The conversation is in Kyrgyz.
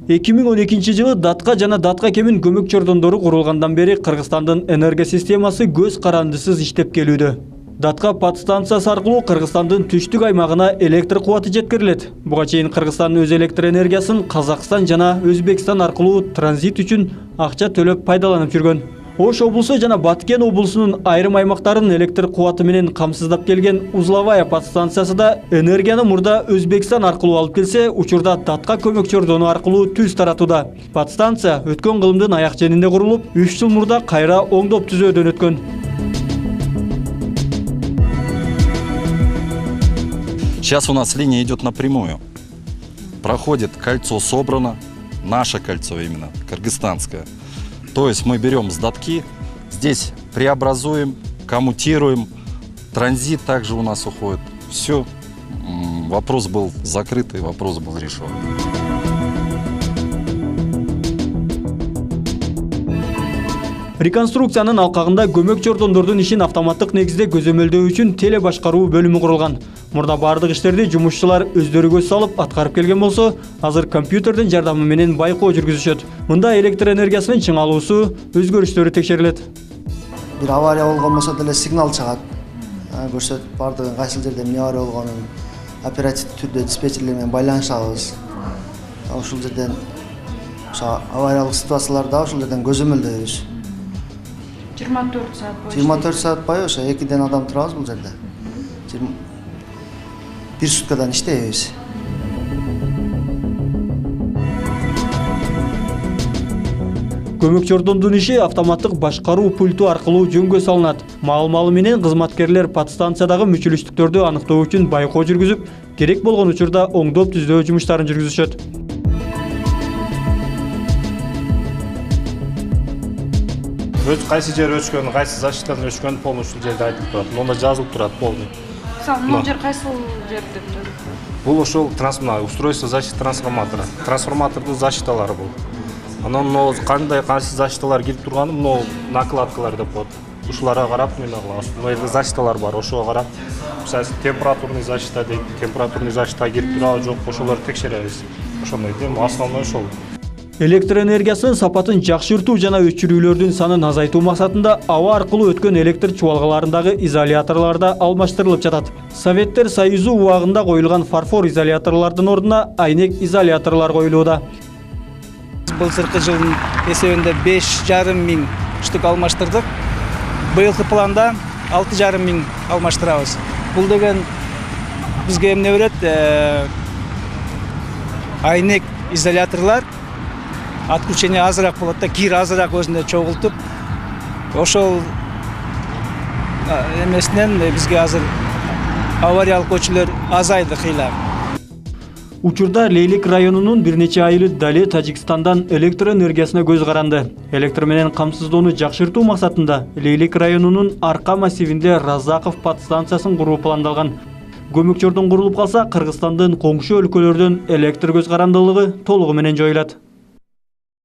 2012 жылы Датка жана Датка кемин көмөк чордондору курулгандан бери Кыргызстандын энергия системасы көз карандысыз иштеп келүүдө. Датка подстанциясы аркылуу Кыргызстандын түштүк аймагына электр кубаты жеткирилет. Буга чейин Кыргызстан өз электр энергиясын Казакстан жана Өзбекстан аркылуу транзит үчүн акча төлөп пайдаланып жүргөн. Ош облусу жана Баткен облусунун айрым аймактарын электр кубаты менен камсыздап келген Узловая подстанциясы да энергияны мурда Өзбекстан аркылуу алып келсе, учурда Датка көмөк чордону аркылуу түз таратууда. Подстанция өткөн кылымдын аяк женинде курулуп, 3 жыл мурда кайра оңдоп түзөөдөн өткөн. Сейчас у нас линия идет напрямую. Проходит кольцо, собрано, наше кольцо именно, кыргызстанское. То есть мы берем с Датки, здесь преобразуем, коммутируем, транзит также у нас уходит. Все, вопрос был закрыт и вопрос был решен. Реконструкциянын алкагында көмөк чордондордун ишин автоматтык негизде көзөмөлдөө үчүн теле башкаруу бөлүмү курулган. Мурда бардык иштерди жумушчулар өздөрү көз салып аткарып келген болсо, азыр компьютердин жардамы менен байкоо жүргүзүшөт. Мында электр энергиясынын чыңалуусу, өзгөрүштөрү текшерилет. Бир авария болгон болсо деле сигнал чыгат. Көрсөтүп бардыгын кайсы жерде эмне авария болгонун оперативдүү түрдө диспетчерлер менен байланышабыз. Ушул жерден авариялык ситуацияларда ушул жерден көзөмөлдөйбүз. 24 saat boyu. 24 saat boyu ошо 2ден адам турабыз бул жерде. Bir sutkадан иштейбиз. Көмөк чордондун иши автоматтык башкаруу пульту аркылуу жөнгө салынат. Маалымалы менен кызматкерлер подстанциядагы мүчүлүштүктөрдү аныктоо үчүн байкоо жүргүзүп, керек болгон учурда оңдоп түзөө жумуштарын жүргүзүшөт. Кайсы жер өчкөн, кайсы защитадан өчкөн полностью жерде айтылып турат. Монда жазылып турат полный. Мына жер кайсы жер деп тур? Бул ошол устройство защиты трансформатора. Трансформатордун защиталары бул. Анан могу кандай кайсы защиталар кирип турганы, могу накладкалар деп коет. Ушуларга карап, мына защиталар бар, ошого карап, мисалы температурный защита дейт, температурный защита кирип турабы жок, ошолорду текшеребиз. Ошондой дем, основной ошол. Электр энергиясынын сапатын жакшыртуу жана өчүрүүлөрдүн санын азайтуу максатында аба аркылуу өткөн электр чубалгаларындагы изоляторларда алмаштырылып жатат. Советтер Союзу убагында коюлган фарфор изоляторлордун ордуна айнек изоляторлор коюлууда. Былтыркы жылдын эсебинде 5,5 миң штук алмаштырдык. Быйылкы планда 6,5 миң алмаштырабыз. Бул деген бизге эмне берет? Айнек изоляторлор отключение азыраак болот да, кир азыраак өзүндө чогултуп, ошол эмесинен бизге азыр авариялык өчүлөр азайды кыйла. Учурда Лейлик районунун бир нече айылы дале Тажикстандан электр энергиясына көз каранды. Электр менен камсыздоону жакшыртуу максатында Лейлик районунун Арка массивинде Разаков подстанциясын куруу пландалган. Көмөк чордон курулуп калса, Кыргызстандын коңшу өлкөлөрдөн электр көз карандылыгы толугу менен жоюлат.